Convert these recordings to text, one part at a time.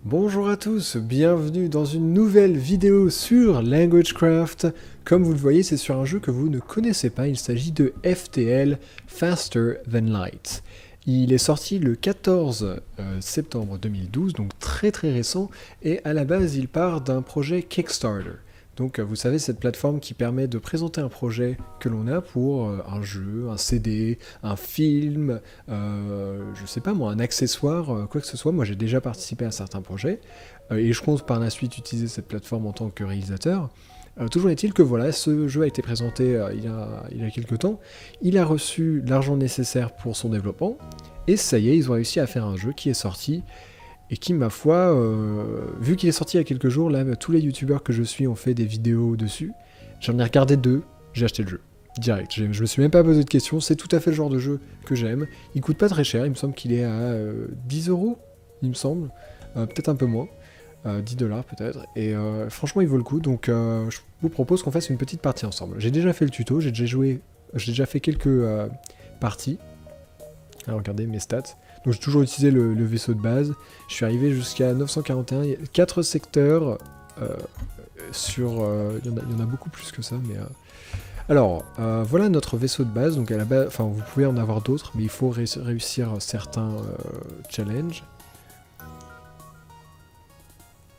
Bonjour à tous, bienvenue dans une nouvelle vidéo sur LanguageCraft. Comme vous le voyez, c'est sur un jeu que vous ne connaissez pas, il s'agit de FTL, Faster Than Light. Il est sorti le 14 septembre 2012, donc très récent, et à la base il part d'un projet Kickstarter. Donc vous savez, cette plateforme qui permet de présenter un projet que l'on a pour un jeu, un CD, un film, je sais pas moi, un accessoire, quoi que ce soit. Moi j'ai déjà participé à certains projets, et je compte par la suite utiliser cette plateforme en tant que réalisateur. Toujours est-il que voilà, ce jeu a été présenté il y a quelques temps, il a reçu l'argent nécessaire pour son développement, et ça y est, ils ont réussi à faire un jeu qui est sorti, et qui, ma foi, vu qu'il est sorti il y a quelques jours, là, tous les youtubeurs que je suis ont fait des vidéos dessus. J'en ai regardé 2, j'ai acheté le jeu. Direct. Je me suis même pas posé de questions, c'est tout à fait le genre de jeu que j'aime. Il coûte pas très cher, il me semble qu'il est à 10 euros, il me semble. Peut-être un peu moins. 10 dollars peut-être. Et franchement, il vaut le coup, donc je vous propose qu'on fasse une petite partie ensemble. J'ai déjà fait le tuto, j'ai déjà fait quelques parties. Alors regardez mes stats. Donc j'ai toujours utilisé le vaisseau de base. Je suis arrivé jusqu'à 941. Il y a 4 secteurs sur... il y en a beaucoup plus que ça, mais... Alors, voilà notre vaisseau de base. Donc à la base, enfin, vous pouvez en avoir d'autres, mais il faut réussir certains challenges.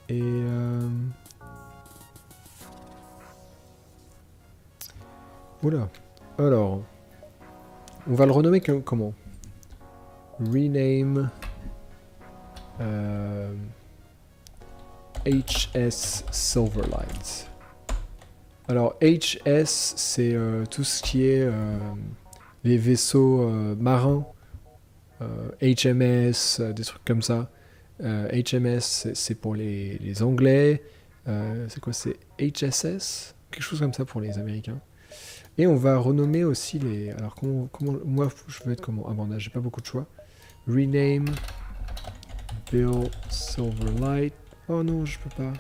Et... Oula. Alors, on va le renommer comment? Rename HS Silverlight. Alors HS, c'est tout ce qui est les vaisseaux marins, HMS, des trucs comme ça. HMS, c'est pour les Anglais. C'est quoi? C'est HSS? Quelque chose comme ça pour les Américains. Et on va renommer aussi les... Alors comment moi, je veux être comment? Ah bon, là, j'ai pas beaucoup de choix. Rename Bill Silverlight. Oh non, je peux pas.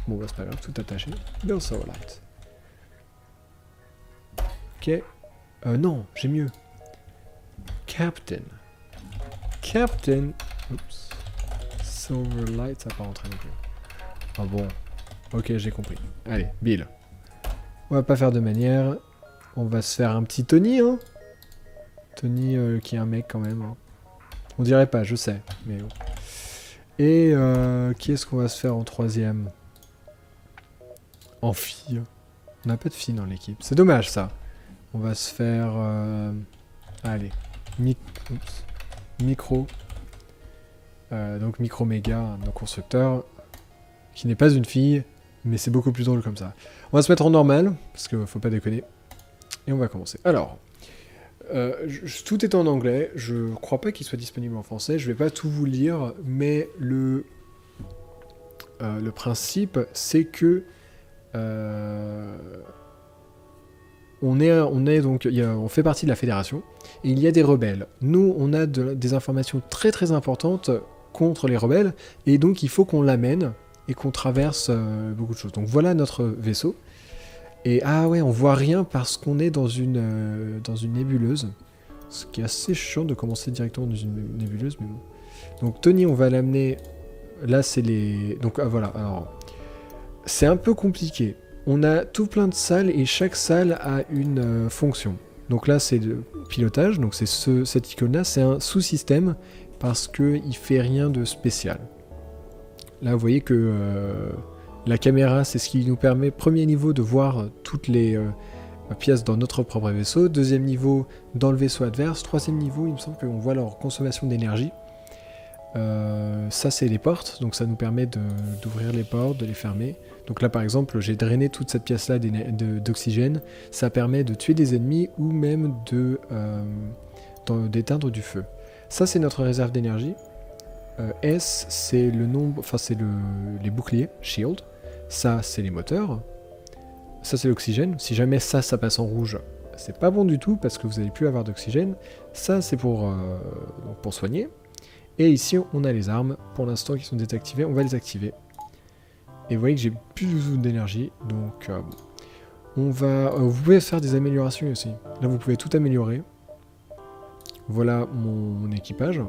Bon, bah, c'est pas grave, tout attaché. Bill Silverlight. Ok. Non, j'ai mieux. Captain. Captain. Oups. Silverlight, ça va pas rentrer non plus. Ah bon. Ok, j'ai compris. Allez, Bill. On va pas faire de manière. On va se faire un petit Tony, hein. Tony qui est un mec quand même. Hein. On dirait pas, je sais. Mais bon. Et qui est-ce qu'on va se faire en troisième? En fille. On n'a pas de fille dans l'équipe. C'est dommage ça. On va se faire... allez. Micro. Donc Micro Méga, nos constructeurs. Qui n'est pas une fille. Mais c'est beaucoup plus drôle comme ça. On va se mettre en normal. Parce qu'il faut pas déconner. Et on va commencer. Alors... tout est en anglais, je crois pas qu'il soit disponible en français, je vais pas tout vous lire, mais le principe c'est que on fait partie de la fédération et il y a des rebelles. Nous on a des informations très importantes contre les rebelles et donc il faut qu'on l'amène et qu'on traverse beaucoup de choses. Donc voilà notre vaisseau. Et ah ouais, on voit rien parce qu'on est dans une nébuleuse. Ce qui est assez chiant de commencer directement dans une nébuleuse, mais bon. Donc Tony, on va l'amener... Là, c'est les... Donc voilà, alors... C'est un peu compliqué. On a tout plein de salles et chaque salle a une fonction. Donc là, c'est le pilotage. Donc c'est cette icône-là, c'est un sous-système parce qu'il fait rien de spécial. Là, vous voyez que... la caméra, c'est ce qui nous permet, premier niveau, de voir toutes les pièces dans notre propre vaisseau. Deuxième niveau, dans le vaisseau adverse. Troisième niveau, il me semble qu'on voit leur consommation d'énergie. Ça, c'est les portes. Donc ça nous permet d'ouvrir les portes, de les fermer. Donc là, par exemple, j'ai drainé toute cette pièce-là d'oxygène. Ça permet de tuer des ennemis ou même d'éteindre du feu. Ça, c'est notre réserve d'énergie. S, c'est le nombre... Enfin, c'est les boucliers, shield. Ça, c'est les moteurs. Ça, c'est l'oxygène. Si jamais ça passe en rouge, c'est pas bon du tout parce que vous n'allez plus avoir d'oxygène. Ça, c'est pour soigner. Et ici, on a les armes, pour l'instant, qui sont désactivées. On va les activer. Et vous voyez que j'ai plus du tout d'énergie. Donc, on va... vous pouvez faire des améliorations aussi. Là, vous pouvez tout améliorer. Voilà mon équipage.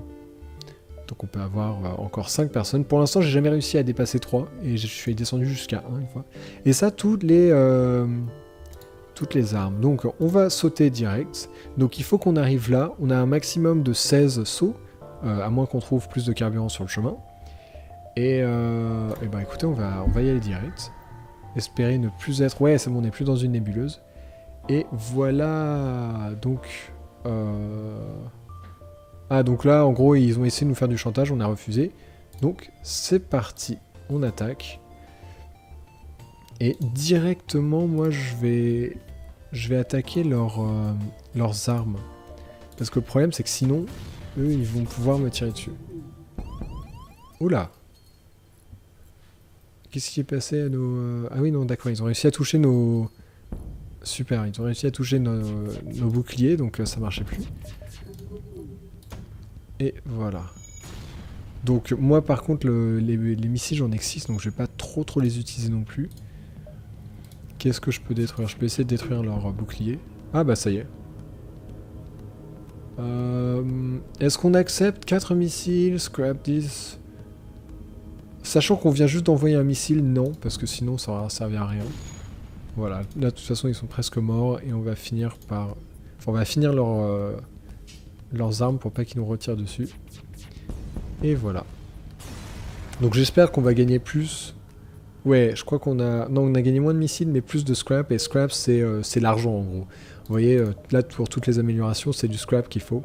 Donc on peut avoir encore 5 personnes. Pour l'instant, j'ai jamais réussi à dépasser 3. Et je suis descendu jusqu'à 1 une fois. Et ça, toutes les armes. Donc on va sauter direct. Donc il faut qu'on arrive là. On a un maximum de 16 sauts. À moins qu'on trouve plus de carburant sur le chemin. Et ben écoutez, on va y aller direct. Espérer ne plus être... Ouais, c'est bon, on n'est plus dans une nébuleuse. Et voilà. Donc... Ah, donc là, en gros, ils ont essayé de nous faire du chantage, on a refusé. Donc, c'est parti. On attaque. Et directement, moi, je vais attaquer leurs armes. Parce que le problème, c'est que sinon, eux, ils vont pouvoir me tirer dessus. Oula. Qu'est-ce qui est passé à nos... Ah oui, non, d'accord, ils ont réussi à toucher nos... Super, ils ont réussi à toucher nos boucliers, donc ça marchait plus. Et voilà. Donc moi par contre les missiles j'en ai que 6, donc je vais pas trop les utiliser non plus. Qu'est-ce que je peux détruire? Je peux essayer de détruire leur bouclier. Ah bah ça y est. Est-ce qu'on accepte 4 missiles? Scrap this. Sachant qu'on vient juste d'envoyer un missile, non, parce que sinon ça aura servi à rien. Voilà, là de toute façon ils sont presque morts et on va finir par... Enfin on va finir leurs armes pour pas qu'ils nous retirent dessus. Et voilà. Donc j'espère qu'on va gagner plus. Ouais, je crois qu'on a... Non, on a gagné moins de missiles, mais plus de scrap. Et scrap, c'est l'argent, en gros. Vous voyez, là, pour toutes les améliorations, c'est du scrap qu'il faut.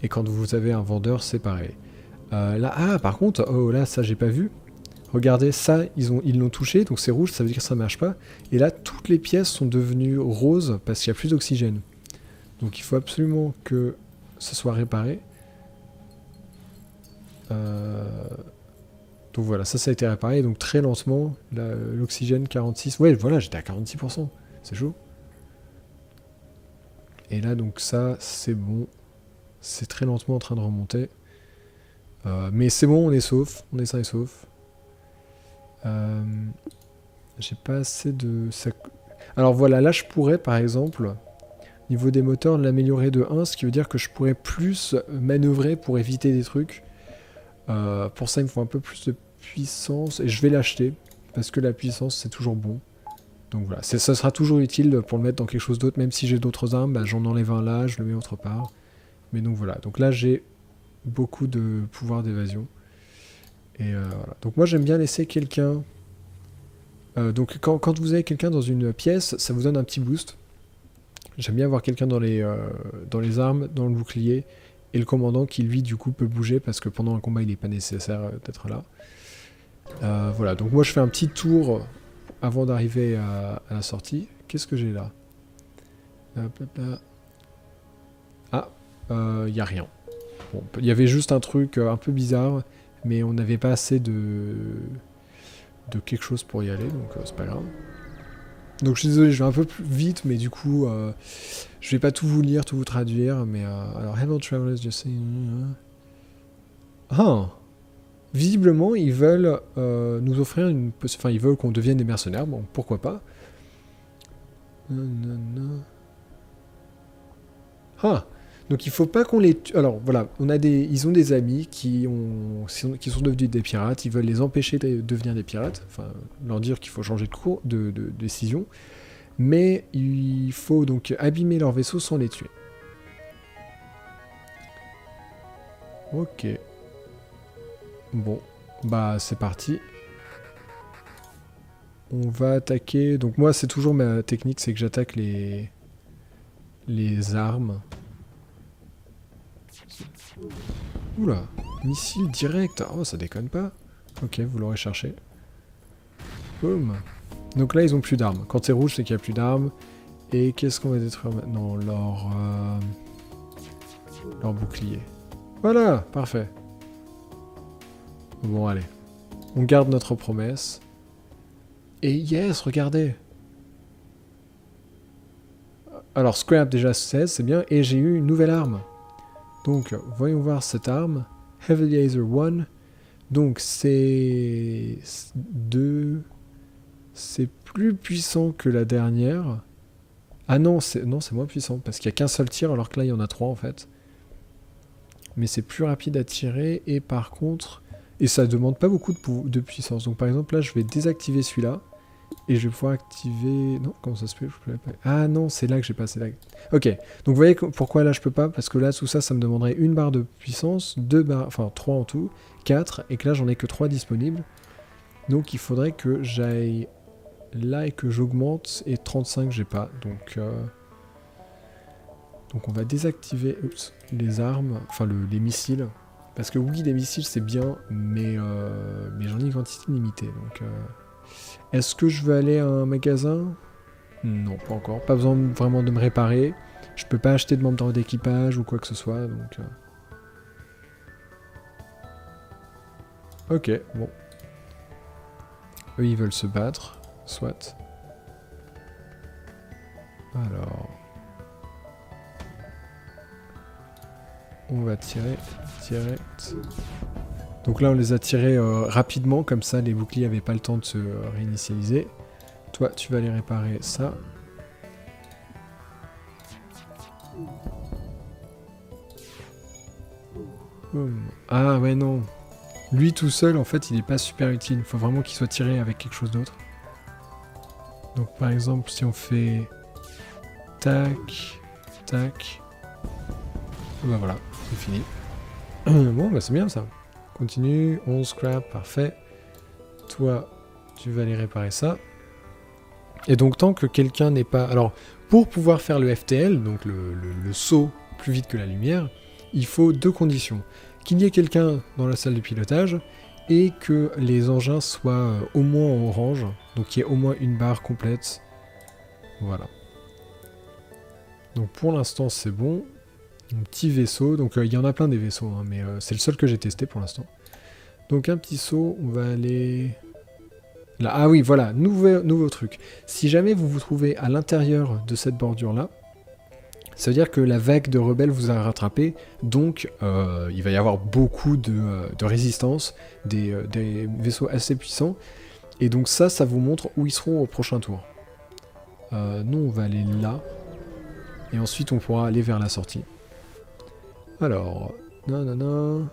Et quand vous avez un vendeur, c'est pareil. Là, ah, par contre, oh là, ça, j'ai pas vu. Regardez, ça, ils l'ont touché, donc c'est rouge, ça veut dire que ça marche pas. Et là, toutes les pièces sont devenues roses parce qu'il n'y a plus d'oxygène. Donc il faut absolument que ça soit réparé. Donc voilà, ça a été réparé, donc très lentement, l'oxygène 46, ouais voilà, j'étais à 46%, c'est chaud. Et là donc ça, c'est bon, c'est très lentement en train de remonter. Mais c'est bon, on est sauf, on est sain et sauf. J'ai pas assez de... Alors voilà, là je pourrais par exemple... Niveau des moteurs, l'améliorer de 1, ce qui veut dire que je pourrais plus manœuvrer pour éviter des trucs. Pour ça, il me faut un peu plus de puissance. Et je vais l'acheter, parce que la puissance, c'est toujours bon. Donc voilà, ça sera toujours utile pour le mettre dans quelque chose d'autre. Même si j'ai d'autres armes, bah, j'en enlève un là, je le mets autre part. Mais donc voilà, donc là, j'ai beaucoup de pouvoir d'évasion. Et voilà. Donc moi, j'aime bien laisser quelqu'un... donc quand vous avez quelqu'un dans une pièce, ça vous donne un petit boost. J'aime bien avoir quelqu'un dans les armes, dans le bouclier, et le commandant qui lui du coup peut bouger parce que pendant un combat il n'est pas nécessaire d'être là. Voilà, donc moi je fais un petit tour avant d'arriver à la sortie. Qu'est-ce que j'ai là? Ah, il n'y a rien. Bon, il y avait juste un truc un peu bizarre, mais on n'avait pas assez de quelque chose pour y aller, donc c'est pas grave. Donc je suis désolé, je vais un peu plus vite, mais du coup, je vais pas tout vous lire, tout vous traduire, mais alors, hello travelers, just saying... Ah, visiblement, ils veulent nous offrir une... Enfin, ils veulent qu'on devienne des mercenaires, bon, pourquoi pas. Ah, donc il faut pas qu'on les tue. Alors voilà, ils ont des amis qui sont devenus des pirates, ils veulent les empêcher de devenir des pirates, enfin, leur dire qu'il faut changer de décision, mais il faut donc abîmer leur vaisseau sans les tuer. Ok. Bon, bah c'est parti. On va attaquer... Donc moi, c'est toujours ma technique, c'est que j'attaque les armes. Oula, missile direct. Oh, ça déconne pas. Ok, vous l'aurez cherché. Boum. Donc là, ils ont plus d'armes. Quand c'est rouge, c'est qu'il n'y a plus d'armes. Et qu'est-ce qu'on va détruire maintenant? Leur bouclier. Voilà, parfait. Bon, allez. On garde notre promesse. Et yes, regardez. Alors, scrap déjà 16, c'est bien. Et j'ai eu une nouvelle arme. Donc, voyons voir cette arme. Heavy Laser 1. Donc, c'est... 2... C'est plus puissant que la dernière. Ah non, c'est moins puissant. Parce qu'il n'y a qu'un seul tir, alors que là, il y en a 3, en fait. mais c'est plus rapide à tirer, et par contre... Et ça demande pas beaucoup de puissance. Donc par exemple, là, je vais désactiver celui-là, et je vais pouvoir activer... Non, comment ça se fait? Ah non, c'est là que j'ai pas assez lag. Ok, donc vous voyez pourquoi là je peux pas? Parce que là, tout ça, ça me demanderait une barre de puissance, 2 barres, enfin 3 en tout, 4, et que là, j'en ai que 3 disponibles. Donc il faudrait que j'aille là et que j'augmente, et 35, j'ai pas. Donc on va désactiver les armes, enfin les missiles. Parce que oui, les missiles c'est bien, mais j'en ai une quantité limitée. Donc, est-ce que je veux aller à un magasin? Non, pas encore. Pas besoin vraiment de me réparer. Je peux pas acheter de membres d'équipage ou quoi que ce soit. Donc, ok, bon. Eux, ils veulent se battre. Soit. Alors... On va tirer direct. Donc là, on les a tirés rapidement, comme ça, les boucliers n'avaient pas le temps de se réinitialiser. Toi, tu vas aller réparer ça. Boum. Ah ouais, non. Lui tout seul, en fait, il n'est pas super utile. Il faut vraiment qu'il soit tiré avec quelque chose d'autre. Donc par exemple, si on fait... Tac, tac... Bah voilà, c'est fini. Bon, bah c'est bien ça. Continue, 11 scrap, parfait. Toi, tu vas aller réparer ça. Et donc tant que quelqu'un n'est pas... Alors, pour pouvoir faire le FTL, donc le saut plus vite que la lumière, il faut 2 conditions. Qu'il y ait quelqu'un dans la salle de pilotage et que les engins soient au moins en orange. Donc qu'il y ait au moins une barre complète. Voilà. Donc pour l'instant c'est bon. Un petit vaisseau, donc il y en a plein des vaisseaux, hein, mais c'est le seul que j'ai testé pour l'instant. Donc un petit saut, on va aller... Là, ah oui, voilà, nouveau truc. Si jamais vous vous trouvez à l'intérieur de cette bordure-là, ça veut dire que la vague de rebelles vous a rattrapé, donc il va y avoir beaucoup de résistance, des vaisseaux assez puissants, et donc ça vous montre où ils seront au prochain tour. Nous, on va aller là, et ensuite on pourra aller vers la sortie. Alors, non.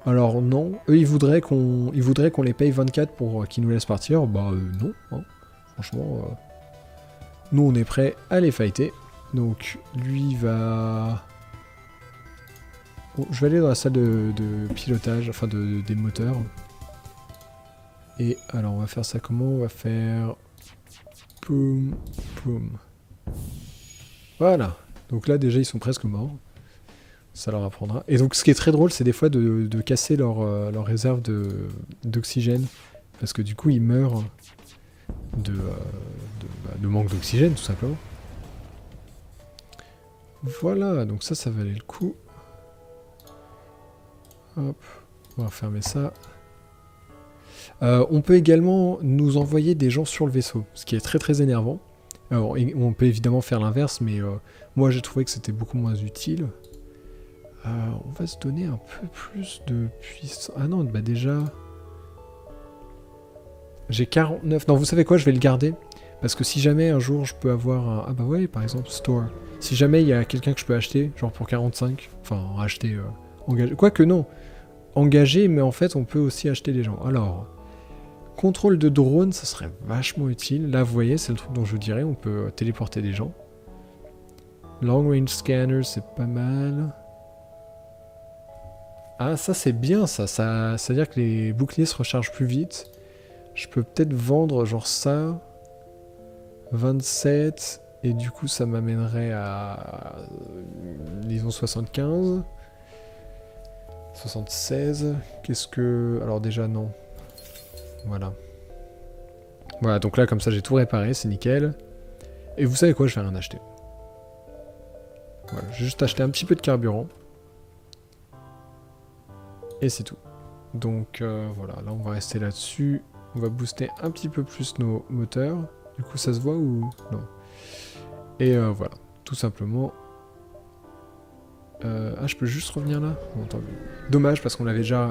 Alors non, eux ils voudraient qu'on les paye 24 pour qu'ils nous laissent partir. Bah non, hein. Franchement, nous on est prêt à les fighter. Donc lui va... Bon, je vais aller dans la salle de pilotage, enfin des moteurs. Et alors on va faire ça comment? On va faire... Poum, poum. Voilà, donc là déjà ils sont presque morts. Ça leur apprendra. Et donc ce qui est très drôle, c'est des fois de casser leur réserve d'oxygène. Parce que du coup, ils meurent de manque d'oxygène, tout simplement. Voilà, donc ça valait le coup. Hop, on va fermer ça. On peut également nous envoyer des gens sur le vaisseau, ce qui est très très énervant. Alors, on peut évidemment faire l'inverse, mais moi j'ai trouvé que c'était beaucoup moins utile. On va se donner un peu plus de puissance. Ah non, bah déjà... J'ai 49... Non, vous savez quoi, je vais le garder. Parce que si jamais un jour je peux avoir un... Ah bah ouais, par exemple, store. Si jamais il y a quelqu'un que je peux acheter, genre pour 45, enfin acheter... engager... Quoique non, engager, mais en fait on peut aussi acheter des gens. Alors, contrôle de drone, ça serait vachement utile. Là, vous voyez, c'est le truc dont je vous dirais, on peut téléporter des gens. Long range scanner, c'est pas mal... Ah, ça c'est bien, ça veut dire que les boucliers se rechargent plus vite. Je peux peut-être vendre genre ça. 27. Et du coup, ça m'amènerait à... disons 75. 76. Qu'est-ce que... Alors déjà, non. Voilà. Voilà, donc là, comme ça, j'ai tout réparé, c'est nickel. Et vous savez quoi, je vais rien acheter. Voilà, j'ai juste acheté un petit peu de carburant. Et c'est tout. Donc voilà, là on va rester là-dessus. On va booster un petit peu plus nos moteurs. Du coup ça se voit ou non? Et voilà, tout simplement. Ah, je peux juste revenir là? Bon, tant pis. Dommage parce qu'on l'avait déjà,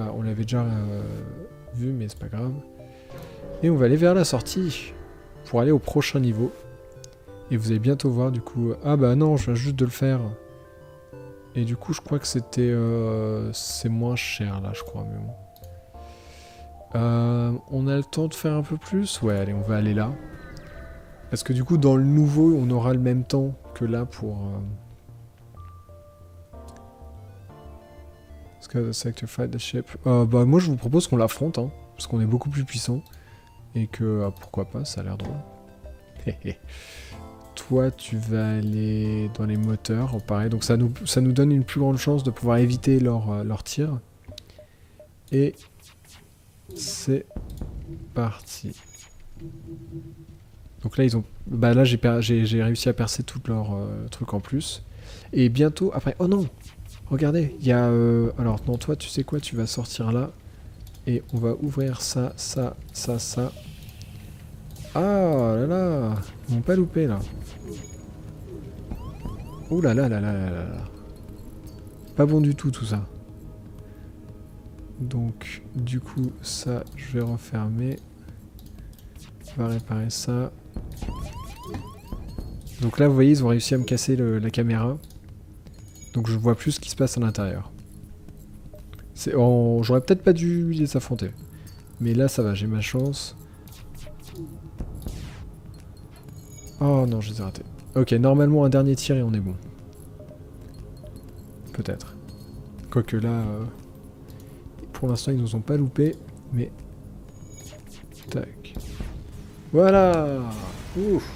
vu, mais c'est pas grave. Et on va aller vers la sortie pour aller au prochain niveau. Et vous allez bientôt voir du coup... Ah bah non, je viens juste de le faire. Et du coup, je crois que c'était... c'est moins cher, là, je crois, mais bon. On a le temps de faire un peu plus? Ouais, allez, on va aller là. Parce que du coup, dans le nouveau, on aura le même temps que là pour... Parce que Sector Fight the Ship... bah, moi, je vous propose qu'on l'affronte, hein. Parce qu'on est beaucoup plus puissant. Et que, pourquoi pas, ça a l'air drôle. Toi, tu vas aller dans les moteurs, pareil. Donc ça nous donne une plus grande chance de pouvoir éviter leur tir. Et c'est parti. Donc là, ils ont... Bah là, j'ai réussi à percer tout leur truc en plus. Et bientôt, après... Oh non! Regardez, il y a... Alors, non, toi, tu sais quoi? Tu vas sortir là. Et on va ouvrir ça, ça, ça, ça. Ah là là! Ils m'ont pas loupé, là. Ouh là là là là là là. Pas bon du tout, tout ça. Donc, du coup, ça, je vais refermer. On va réparer ça. Donc là, vous voyez, ils ont réussi à me casser la caméra. Donc je vois plus ce qui se passe à l'intérieur. J'aurais peut-être pas dû les affronter. Mais là, ça va, j'ai ma chance. Oh non, je les ai ratés. Ok, normalement, un dernier tir et on est bon. Peut-être. Quoique là... pour l'instant, ils nous ont pas loupé. Mais... Tac. Voilà. Ouf.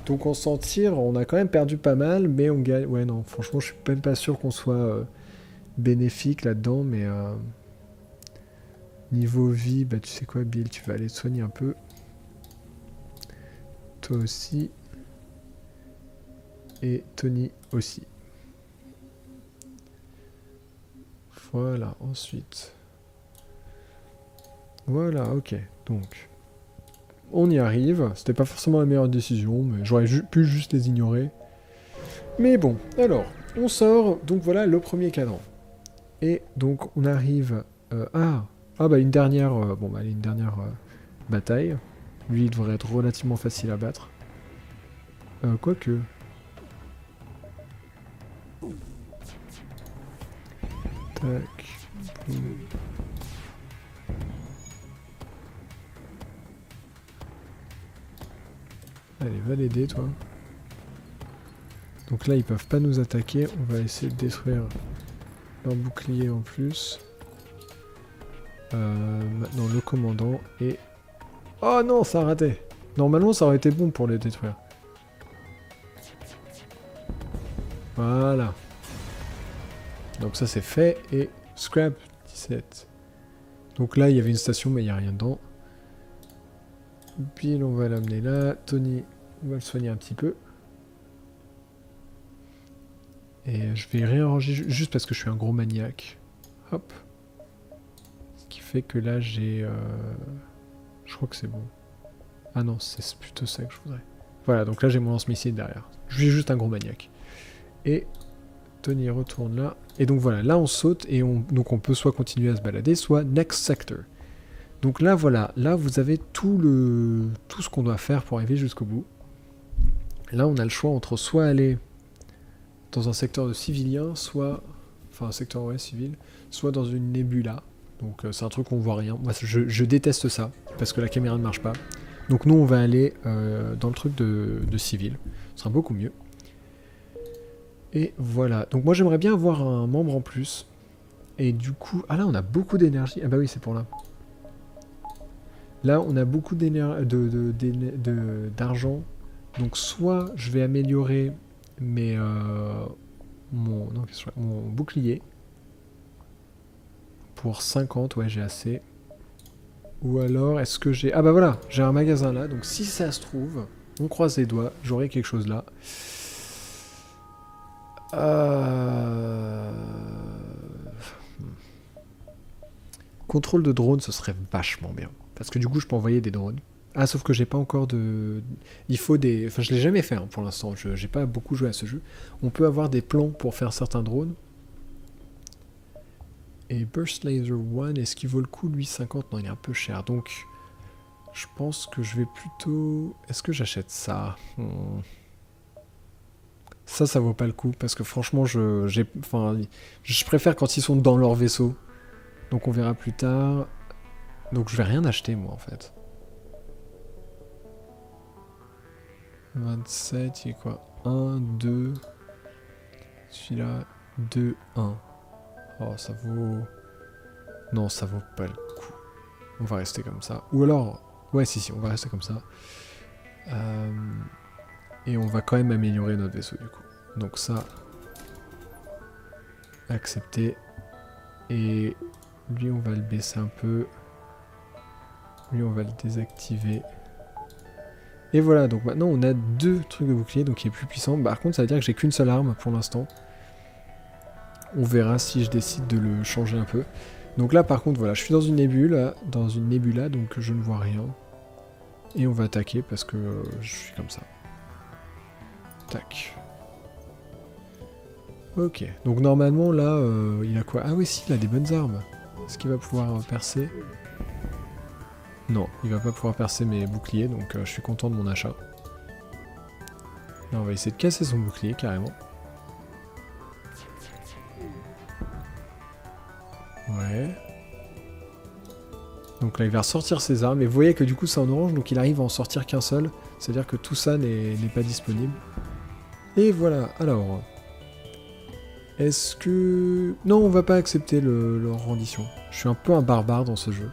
Donc on s'en tire, on a quand même perdu pas mal, mais on gagne... Ouais, non, franchement, je suis même pas sûr qu'on soit bénéfique là-dedans, mais... Niveau vie, bah tu sais quoi, Bill, tu vas aller te soigner un peu. Toi aussi. Et Tony aussi. Voilà, ensuite. Voilà, ok. Donc, on y arrive. C'était pas forcément la meilleure décision, mais j'aurais pu juste les ignorer. Mais bon, alors, on sort. Donc voilà le premier cadran. Et donc, on arrive... bah une dernière... allez, une dernière bataille. Lui, il devrait être relativement facile à battre. Quoique... Tac. Allez, va l'aider, toi. Donc là, ils peuvent pas nous attaquer. On va essayer de détruire leur bouclier en plus. Maintenant, le commandant et... Oh non, ça a raté. Normalement, ça aurait été bon pour les détruire. Voilà. Donc ça, c'est fait. Et scrap 17. Donc là, il y avait une station, mais il n'y a rien dedans. Bill, on va l'amener là. Tony, on va le soigner un petit peu. Et je vais réarranger juste parce que je suis un gros maniaque. Hop. Ce qui fait que là, j'ai... Je crois que c'est bon. Ah non, c'est plutôt ça que je voudrais. Voilà, donc là, j'ai mon lance-missile derrière. Je suis juste un gros maniaque. Et Tony retourne là. Et donc voilà, là, on saute et donc on peut soit continuer à se balader, soit Next Sector. Donc là, voilà. Là, vous avez tout ce qu'on doit faire pour arriver jusqu'au bout. Là, on a le choix entre soit aller dans un secteur de civiliens, soit... Enfin, un secteur, ouais, civil. Soit dans une nébula. Donc c'est un truc qu'on voit rien. Moi, je déteste ça, parce que la caméra ne marche pas. Donc nous, on va aller dans le truc de civil. Ce sera beaucoup mieux. Et voilà. Donc moi, j'aimerais bien avoir un membre en plus. Et du coup... Ah là, on a beaucoup d'énergie. Ah bah oui, c'est pour là. Là, on a beaucoup d'argent. Donc soit je vais améliorer mon bouclier. Pour 50, ouais, j'ai assez. Ou alors, est-ce que j'ai... Ah bah voilà, j'ai un magasin là. Donc si ça se trouve, on croise les doigts, j'aurai quelque chose là. Contrôle de drone, ce serait vachement bien. Parce que du coup, je peux envoyer des drones. Ah, sauf que j'ai pas encore de... Il faut des... Enfin, je l'ai jamais fait hein, pour l'instant. J'ai pas beaucoup joué à ce jeu. On peut avoir des plans pour faire certains drones. Et Burst Laser 1, est-ce qu'il vaut le coup, lui, 50? Non, il est un peu cher. Donc, je pense que je vais plutôt... Est-ce que j'achète ça? Ça vaut pas le coup, parce que franchement, je préfère quand ils sont dans leur vaisseau. Donc on verra plus tard. Donc je vais rien acheter, moi, en fait. 27, il est quoi? 1, 2... Celui-là, 2, 1. Oh, ça vaut... Non, ça vaut pas le coup. On va rester comme ça. Ou alors... Ouais, si, on va rester comme ça. Et on va quand même améliorer notre vaisseau, du coup. Donc ça... Accepter. Et lui, on va le baisser un peu. Lui, on va le désactiver. Et voilà, donc maintenant, on a 2 trucs de bouclier, donc il est plus puissant. Par contre, ça veut dire que j'ai qu'une seule arme pour l'instant. On verra si je décide de le changer un peu. Donc là, par contre, voilà, je suis dans une nébula, donc je ne vois rien. Et on va attaquer parce que je suis comme ça. Tac. Ok, donc normalement, là, il a quoi? Ah oui, si, il a des bonnes armes. Est-ce qu'il va pouvoir percer? Non, il va pas pouvoir percer mes boucliers, donc je suis content de mon achat. Là, on va essayer de casser son bouclier, carrément. Ouais. Donc là, il va ressortir ses armes. Et vous voyez que du coup, c'est en orange, donc il arrive à en sortir qu'un seul. C'est-à-dire que tout ça n'est pas disponible. Et voilà, alors... Est-ce que... Non, on va pas accepter leur rendition. Je suis un peu un barbare dans ce jeu.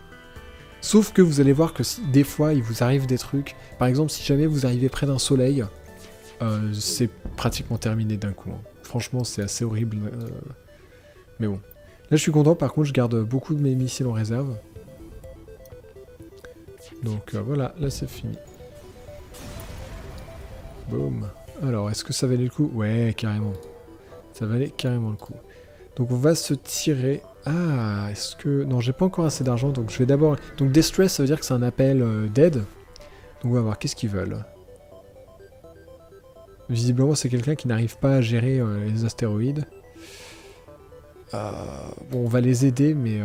Sauf que vous allez voir que si, des fois, il vous arrive des trucs. Par exemple, si jamais vous arrivez près d'un soleil, c'est pratiquement terminé d'un coup. Hein. Franchement, c'est assez horrible. Mais bon. Là, je suis content. Par contre, je garde beaucoup de mes missiles en réserve. Donc voilà, là, c'est fini. Boum. Alors, est-ce que ça valait le coup? Ouais, carrément. Ça valait carrément le coup. Donc, on va se tirer... Ah, est-ce que... Non, j'ai pas encore assez d'argent, donc je vais d'abord... Donc, Distress, ça veut dire que c'est un appel d'aide. Donc, on va voir, qu'est-ce qu'ils veulent. Visiblement, c'est quelqu'un qui n'arrive pas à gérer les astéroïdes. Bon, on va les aider, mais...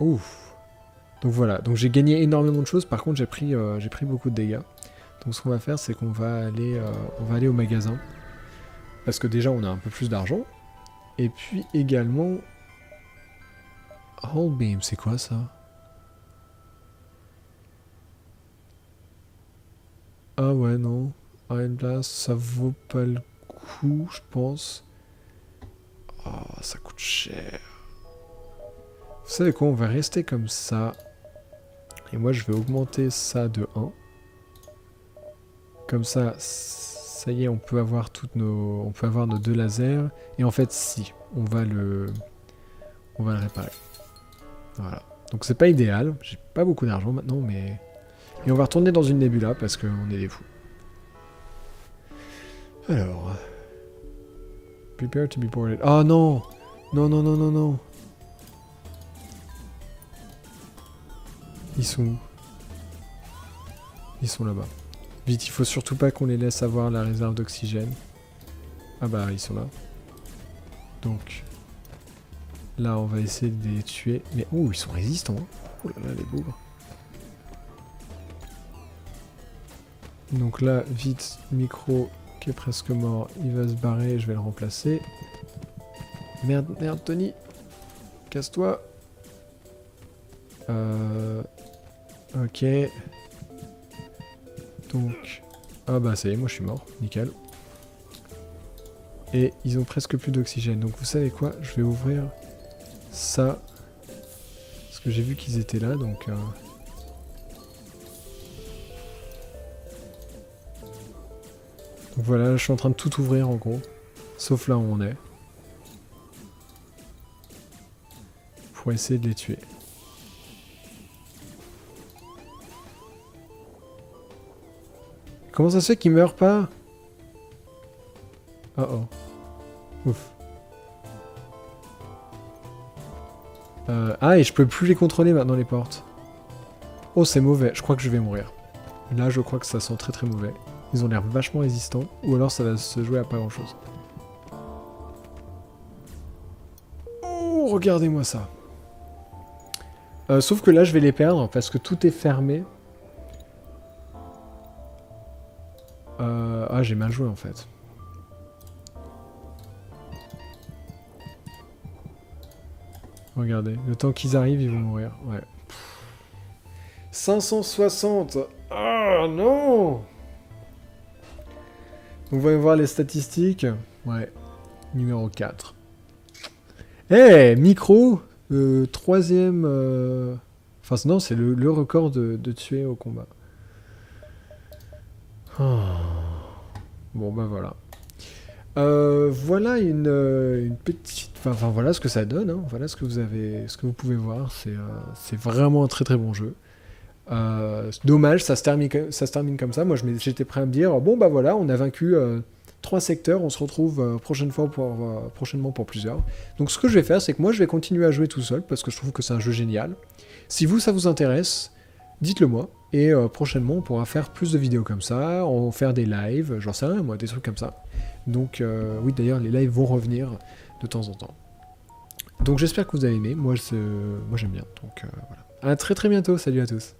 Ouf. Donc, voilà. Donc, j'ai gagné énormément de choses. Par contre, j'ai pris beaucoup de dégâts. Donc, ce qu'on va faire, c'est qu'on va aller au magasin. Parce que déjà, on a un peu plus d'argent. Et puis également... Hull Beam, c'est quoi ça? Ah ouais, non. Iron Blast, ça vaut pas le coup, je pense. Oh, ça coûte cher. Vous savez quoi, on va rester comme ça. Et moi, je vais augmenter ça de 1. Comme ça, ça y est, on peut avoir nos 2 lasers. Et en fait, si, on va le réparer. Voilà. Donc c'est pas idéal, j'ai pas beaucoup d'argent maintenant, mais... Et on va retourner dans une nébula parce qu'on est des fous. Alors... Prepare to be boarded. Oh non! Non, non, non, non, non! Ils sont où? Ils sont là-bas. Vite, il faut surtout pas qu'on les laisse avoir la réserve d'oxygène. Ah bah, ils sont là. Donc... Là, on va essayer de les tuer. Mais oh, ils sont résistants. Hein. Oh là là, les bougres. Donc là, vite, micro qui est presque mort, il va se barrer, je vais le remplacer. Merde, merde, Tony. Casse-toi. Ok. Donc... Ah bah ça y est, moi je suis mort. Nickel. Et ils ont presque plus d'oxygène. Donc vous savez quoi? Je vais ouvrir... ça, parce que j'ai vu qu'ils étaient là, donc... Donc voilà, je suis en train de tout ouvrir en gros, sauf là où on est, pour essayer de les tuer. Comment ça se fait qu'ils meurent pas? Oh oh. Ouf. Ah, et je peux plus les contrôler maintenant, les portes. Oh, c'est mauvais. Je crois que je vais mourir. Là, je crois que ça sent très très mauvais. Ils ont l'air vachement résistants. Ou alors, ça va se jouer à pas grand-chose. Oh, regardez-moi ça. Sauf que là, je vais les perdre parce que tout est fermé. Ah, j'ai mal joué en fait. Regardez, le temps qu'ils arrivent, ils vont mourir. Ouais. 560. Ah non. On va voir les statistiques. Ouais. Numéro 4. Eh, micro, troisième... Enfin non, c'est le record de tuer au combat. Oh. Bon, bah voilà. Voilà une petite... Enfin, voilà ce que ça donne. Hein. Voilà ce que vous pouvez voir. C'est vraiment un très très bon jeu. Dommage, ça se termine comme ça. Moi, j'étais prêt à me dire, bon bah voilà, on a vaincu 3 secteurs, on se retrouve prochainement pour plusieurs. Donc ce que je vais faire, c'est que moi, je vais continuer à jouer tout seul, parce que je trouve que c'est un jeu génial. Si vous, ça vous intéresse, dites-le moi, et prochainement, on pourra faire plus de vidéos comme ça, on va faire des lives, j'en sais rien, moi, des trucs comme ça. Donc oui, d'ailleurs, les lives vont revenir de temps en temps. Donc j'espère que vous avez aimé, moi j'aime bien, donc voilà. À très très bientôt, salut à tous.